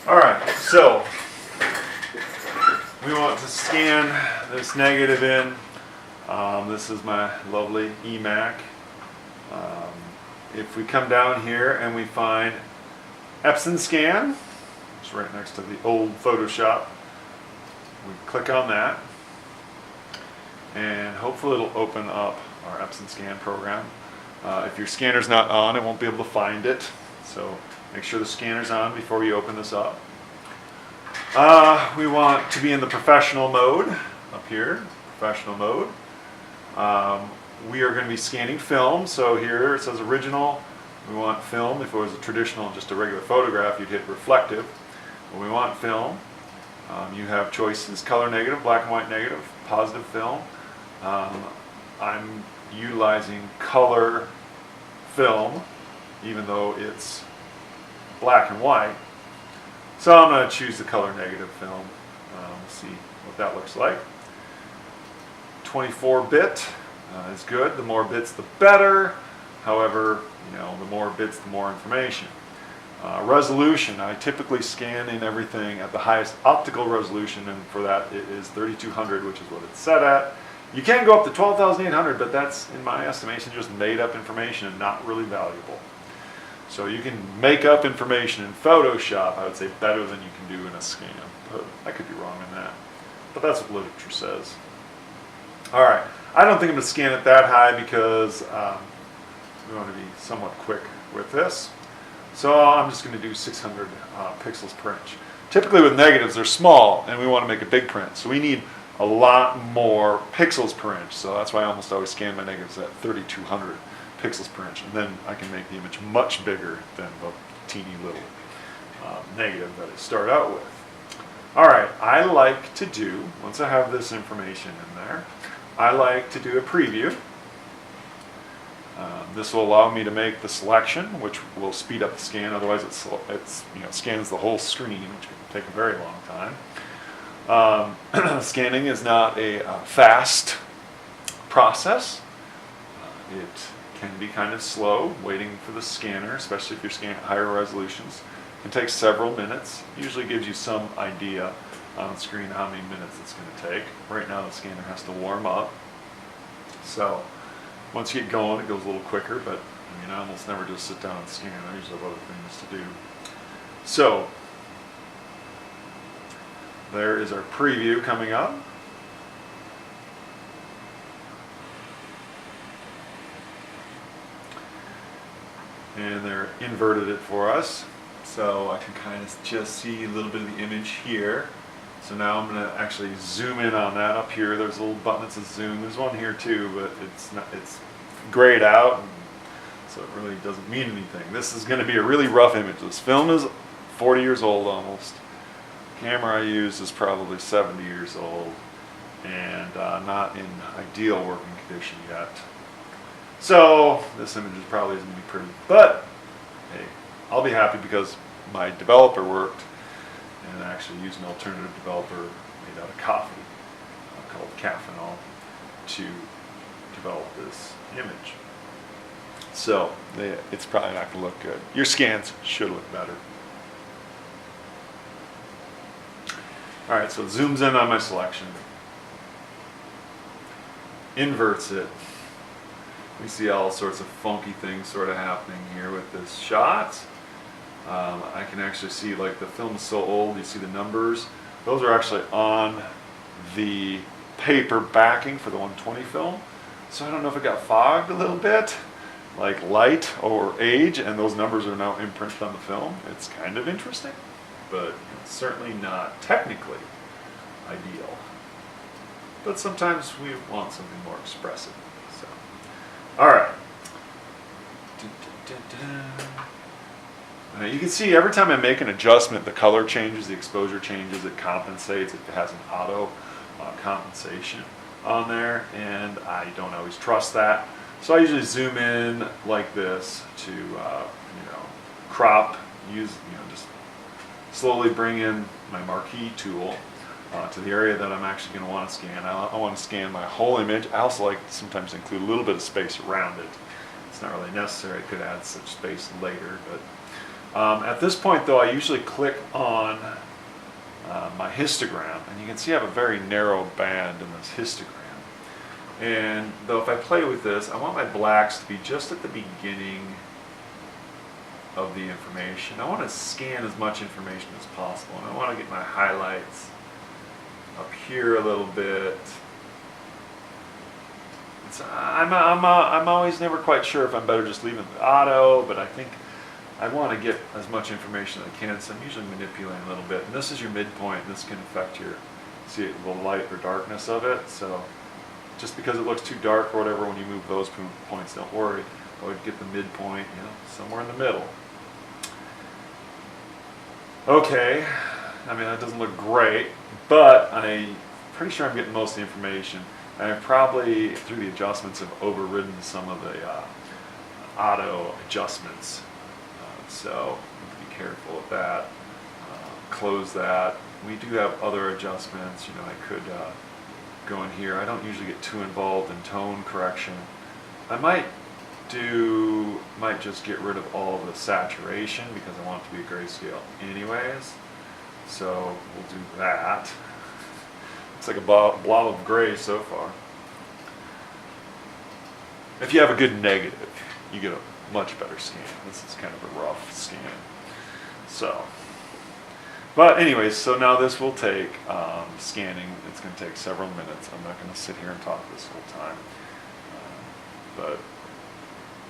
Alright, so we want to scan this negative in. This is my lovely eMac. If we come down here and we find EpsonScan, it's right next to the old Photoshop, we click on that and hopefully it'll open up our EpsonScan program. If your scanner's not on, it won't be able to find it, so make sure the scanner's on before you open this up. We want to be in the professional mode up here, professional mode. We are going to be scanning film, so here it says original. We want film. If it was a traditional, just a regular photograph, you'd hit reflective. But we want film. You have choices: color negative, black and white negative, positive film. I'm utilizing color film, even though it's black and white. So I'm going to choose the color negative film. See what that looks like. 24-bit is good. The more bits, the better. However, the more bits, the more information. Resolution, I typically scan in everything at the highest optical resolution, and for that it is 3200, which is what it's set at. You can go up to 12,800, but that's, in my estimation, just made up information and not really valuable. So you can make up information in Photoshop, I would say, better than you can do in a scan. But I could be wrong in that. But that's what literature says. Alright, I don't think I'm going to scan it that high because we want to be somewhat quick with this. So I'm just going to do 600 pixels per inch. Typically with negatives, they're small, and we want to make a big print. So we need a lot more pixels per inch. So that's why I almost always scan my negatives at 3200 pixels per inch. And then I can make the image much bigger than the teeny little negative that I start out with. Alright, I like to do, once I have this information in there, I like to do a preview. This will allow me to make the selection, which will speed up the scan. Otherwise, it scans the whole screen, which can take a very long time. Scanning is not a fast process. It can be kind of slow, waiting for the scanner, especially if you're scanning at higher resolutions. It can take several minutes. Usually gives you some idea on the screen how many minutes it's going to take. Right now the scanner has to warm up. So once you get going, it goes a little quicker, but I almost never just sit down and scan. I usually have other things to do. So there is our preview coming up. And they're inverted it for us. So I can kind of just see a little bit of the image here. So now I'm going to actually zoom in on that. Up here there's a little button that says zoom. There's one here too, but it's grayed out, and so it really doesn't mean anything. This is going to be a really rough image. This film is 40 years old almost. The camera I use is probably 70 years old and not in ideal working condition yet. So this image is probably isn't going to be pretty, but hey, I'll be happy because my developer worked and actually used an alternative developer made out of coffee called Caffeinol to develop this image. So it's probably not going to look good. Your scans should look better. Alright, so it zooms in on my selection, inverts it. We see all sorts of funky things sort of happening here with this shot. I can actually see, like, the film is so old, you see the numbers. Those are actually on the paper backing for the 120 film. So I don't know if it got fogged a little bit, like light or age, and those numbers are now imprinted on the film. It's kind of interesting, but it's certainly not technically ideal. But sometimes we want something more expressive. So, all right. You can see every time I make an adjustment, the color changes, the exposure changes, it compensates. It has an auto compensation on there, and I don't always trust that. So I usually zoom in like this to crop, just slowly bring in my marquee tool to the area that I'm actually going to want to scan. I want to scan my whole image. I also like to sometimes include a little bit of space around it. It's not really necessary. I could add such space later, but At this point though, I usually click on my histogram, and you can see I have a very narrow band in this histogram. And though if I play with this, I want my blacks to be just at the beginning of the information. I want to scan as much information as possible, and I want to get my highlights up here a little bit. I'm always never quite sure if I'm better just leaving the auto, but I think I want to get as much information as I can, so I'm usually manipulating a little bit. And this is your midpoint. This can affect your, see it, the light or darkness of it. So just because it looks too dark or whatever, when you move those points, don't worry. I would get the midpoint, you know, somewhere in the middle. Okay, I mean that doesn't look great, but I'm pretty sure I'm getting most of the information. And I probably, through the adjustments, have overridden some of the auto adjustments. So be careful with that. Close that. We do have other adjustments. You know, I could go in here. I don't usually get too involved in tone correction. I might just get rid of all of the saturation because I want it to be a grayscale anyways. So we'll do that. Looks like a blob of gray so far. If you have a good negative, you get a much better scan. This is kind of a rough scan. So, but anyways, so now this will take scanning. It's going to take several minutes. I'm not going to sit here and talk this whole time. But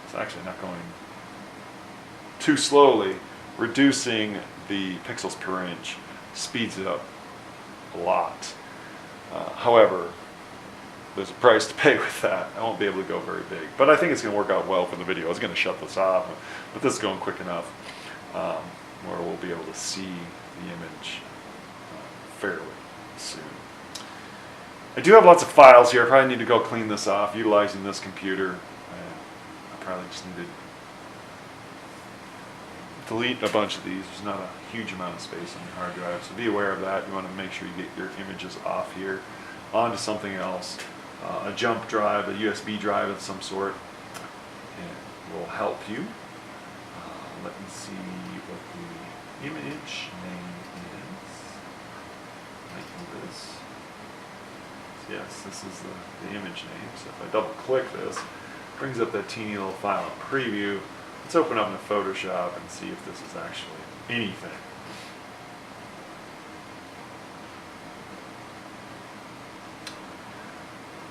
it's actually not going too slowly. Reducing the pixels per inch speeds it up a lot. However, there's a price to pay with that. I won't be able to go very big, but I think it's going to work out well for the video. I was going to shut this off, but this is going quick enough where we'll be able to see the image fairly soon. I do have lots of files here. I probably need to go clean this off utilizing this computer. I probably just need to delete a bunch of these. There's not a huge amount of space on your hard drive, so be aware of that. You want to make sure you get your images off here onto something else. A jump drive, a USB drive of some sort, and will help you. Let me see what the image name is. Like this. Yes, this is the image name. So if I double click this, it brings up that teeny little file in preview. Let's open up in Photoshop and see if this is actually anything.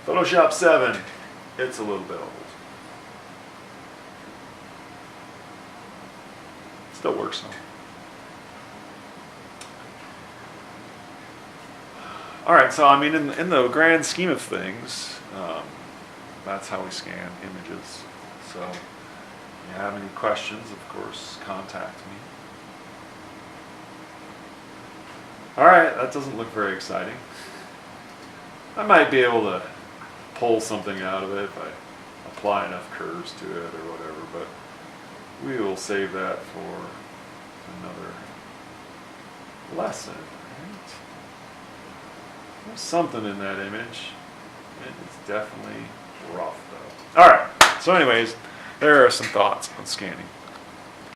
Photoshop 7, it's a little bit old. Still works though. Alright, so I mean in the grand scheme of things, that's how we scan images. So if you have any questions, of course, contact me. Alright, that doesn't look very exciting. I might be able to pull something out of it if I apply enough curves to it or whatever, but we will save that for another lesson. Right? There's something in that image. It's definitely rough though. Alright, so anyways, there are some thoughts on scanning.